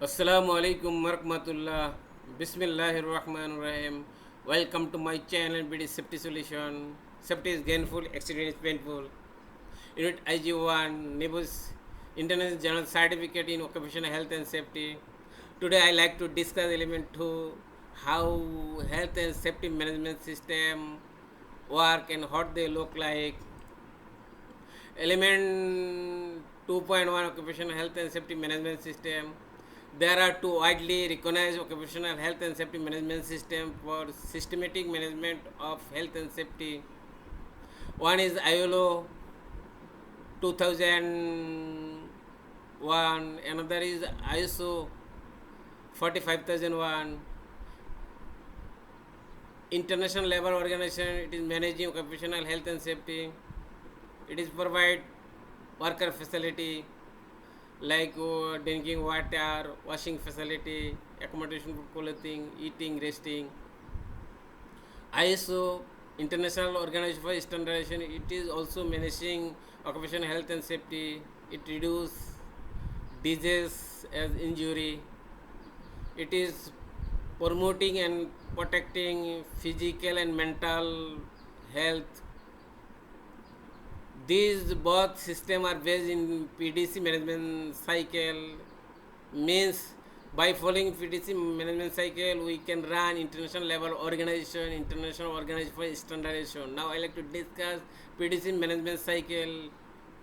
Assalamu alaikum warahmatullah. Bismillahirrahmanirrahim. Welcome to my channel BD Safety Solution. Safety is gainful, accident is painful. Unit IG1 NIBUS International Journal Certificate in Occupational Health and Safety. Today I like to discuss element 2, how health and safety management system work and what they look like. Element 2.1 Occupational Health and Safety Management System. There are two widely recognized occupational health and safety management systems for systematic management of health and safety. One is ILO 2001, another is ISO 45001. International Labour Organization, it is managing occupational health and safety. It is provide worker facility like drinking water, washing facility, accommodation for clothing, eating, resting. ISO, International Organization for Standardization, it is also managing occupational health and safety. It reduces disease as injury. It is promoting and protecting physical and mental health. These both systems are based in PDC management cycle. Means by following PDC management cycle, we can run international level organization, international organization for standardization. Now I like to discuss PDC management cycle.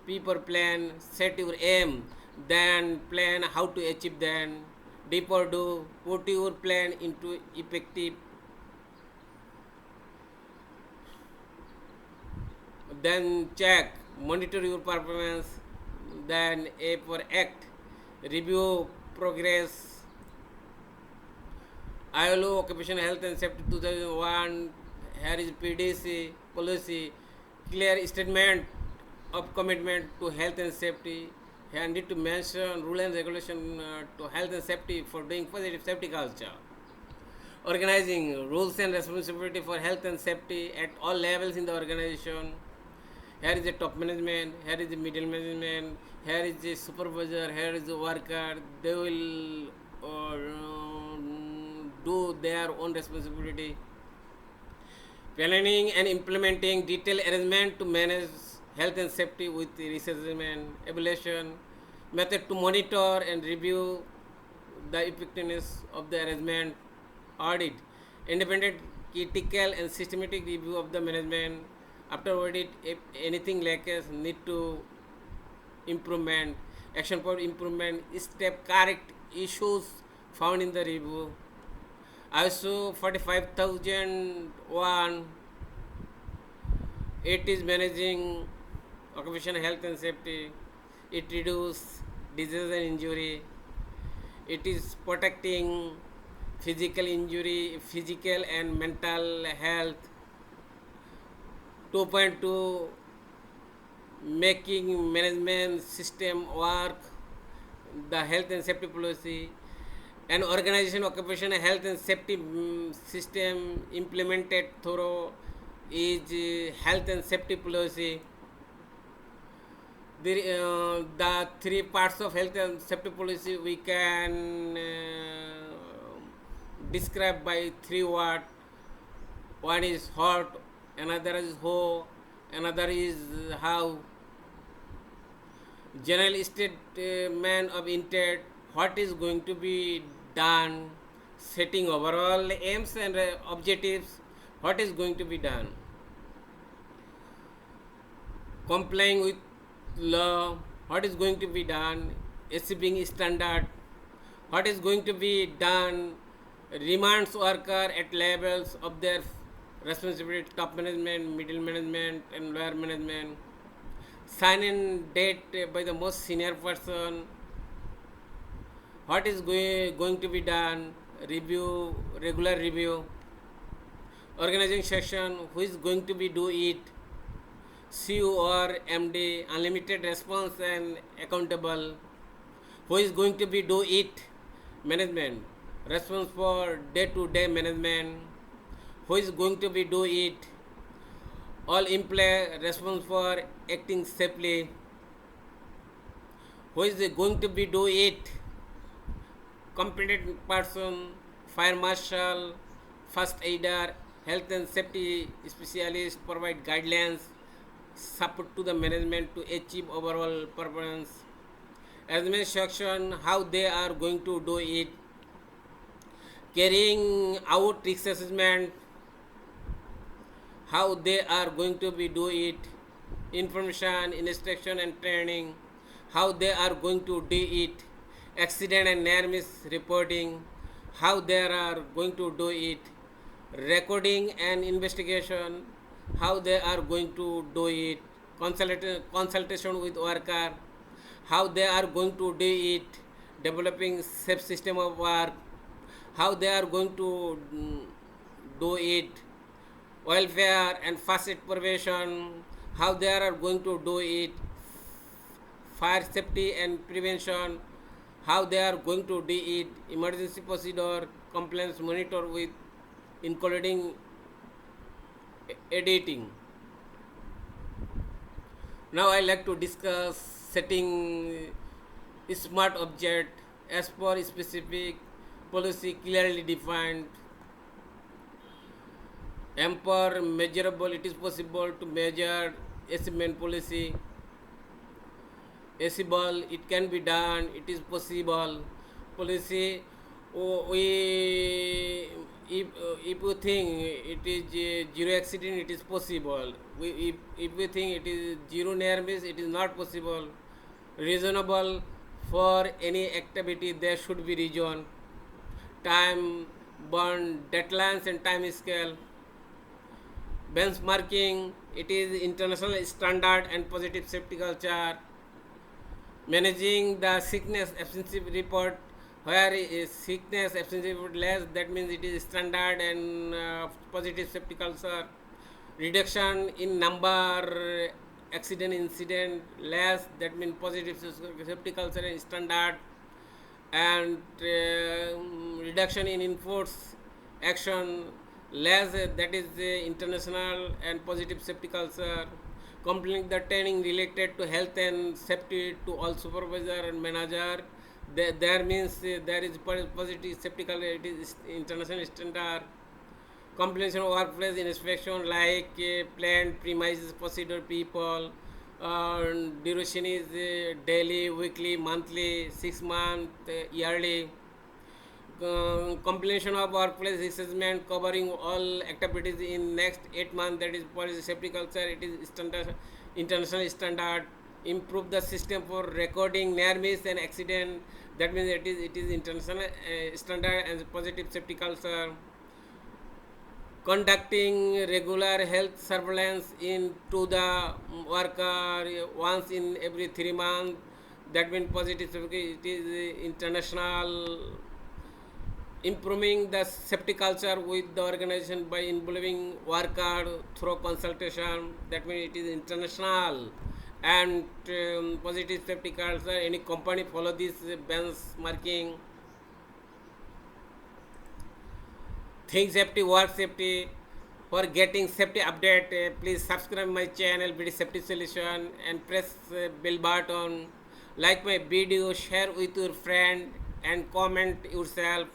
People plan, set your aim, then plan how to achieve them. Deeper do, put your plan into effective. Then check, monitor your performance, then A for act, review progress. ILO Occupational Health and Safety 2001, here is PDC policy, clear statement of commitment to health and safety. Here need to mention rule and regulation to health and safety for doing positive safety culture. Organizing rules and responsibility for health and safety at all levels in the organization. Here is the top management, here is the middle management, here is the supervisor, here is the worker. They will do their own responsibility. Planning and implementing detailed arrangement to manage health and safety with reassessment, evaluation, method to monitor and review the effectiveness of the arrangement, audit, independent critical and systematic review of the management. After audit, if anything lacks, need to improvement, action for improvement, step correct issues found in the review. ISO 45001, it is managing occupational health and safety. It reduces disease and injury. It is protecting physical injury, physical and mental health. 2.2, making management system work, the health and safety policy. An organization occupational health and safety system implemented through is health and safety policy. The three parts of health and safety policy we can describe by three words. One is what, another is who, another is how. General statement of intent, what is going to be done, setting overall aims and objectives, what is going to be done. Complying with law, what is going to be done, achieving standard, what is going to be done, remands worker at levels of their responsibility, top management, middle management and lower management, sign in date by the most senior person, what is going to be done, review, regular review, organizing session, who is going to be do it, CEO or MD, unlimited response and accountable, who is going to be do it, management, response for day-to-day management, who is going to be do it, all employee response for acting safely, who is going to be do it, competent person, fire marshal, first aider, health and safety specialist provide guidelines, support to the management to achieve overall performance. Assessment section, how they are going to do it, carrying out risk assessment, how they are going to be do it, information, instruction and training, how they are going to do it, accident and near miss reporting, how they are going to do it, recording and investigation, how they are going to do it, consultation with worker, how they are going to do it, developing safe system of work, how they are going to do it, welfare and first aid prevention, how they are going to do it, fire safety and prevention, how they are going to do it, emergency procedure, complaints monitor with including editing. Now I like to discuss setting smart object as per specific policy clearly defined. Empower measurable, it is possible to measure achievement policy. Achievable, it can be done, it is possible. Policy, if we think it is zero accident, it is possible. If we think it is zero near miss, it is not possible. Reasonable, for any activity there should be reason. Time bound, deadlines and time scale. Benchmarking, it is international standard and positive safety culture. Managing the sickness absence report, where is sickness absence report less, that means it is standard and positive safety culture. Reduction in number accident incident less, that means positive safety culture and standard. And reduction in enforced action less, that is international and positive safety culture. Completing the training related to health and safety to all supervisor and manager, there means there is positive safety culture, it is international standard. Completion of workplace inspection like plant, premises, procedure, people. Duration is daily, weekly, monthly, 6 month, yearly. Completion of workplace assessment covering all activities in next 8 months, that is policy safety culture, it is standard, international standard. Improve the system for recording near miss and accident, that means it is international standard and positive safety culture. Conducting regular health surveillance into the worker once in every 3 months, that means positive, it is international. Improving the safety culture with the organization by involving worker through consultation, that means it is international. And positive safety culture, any company follow this benchmarking. Think safety, work safety. For getting safety update, please subscribe my channel BD Safety Solution and press bell button. Like my video, share with your friend and comment yourself.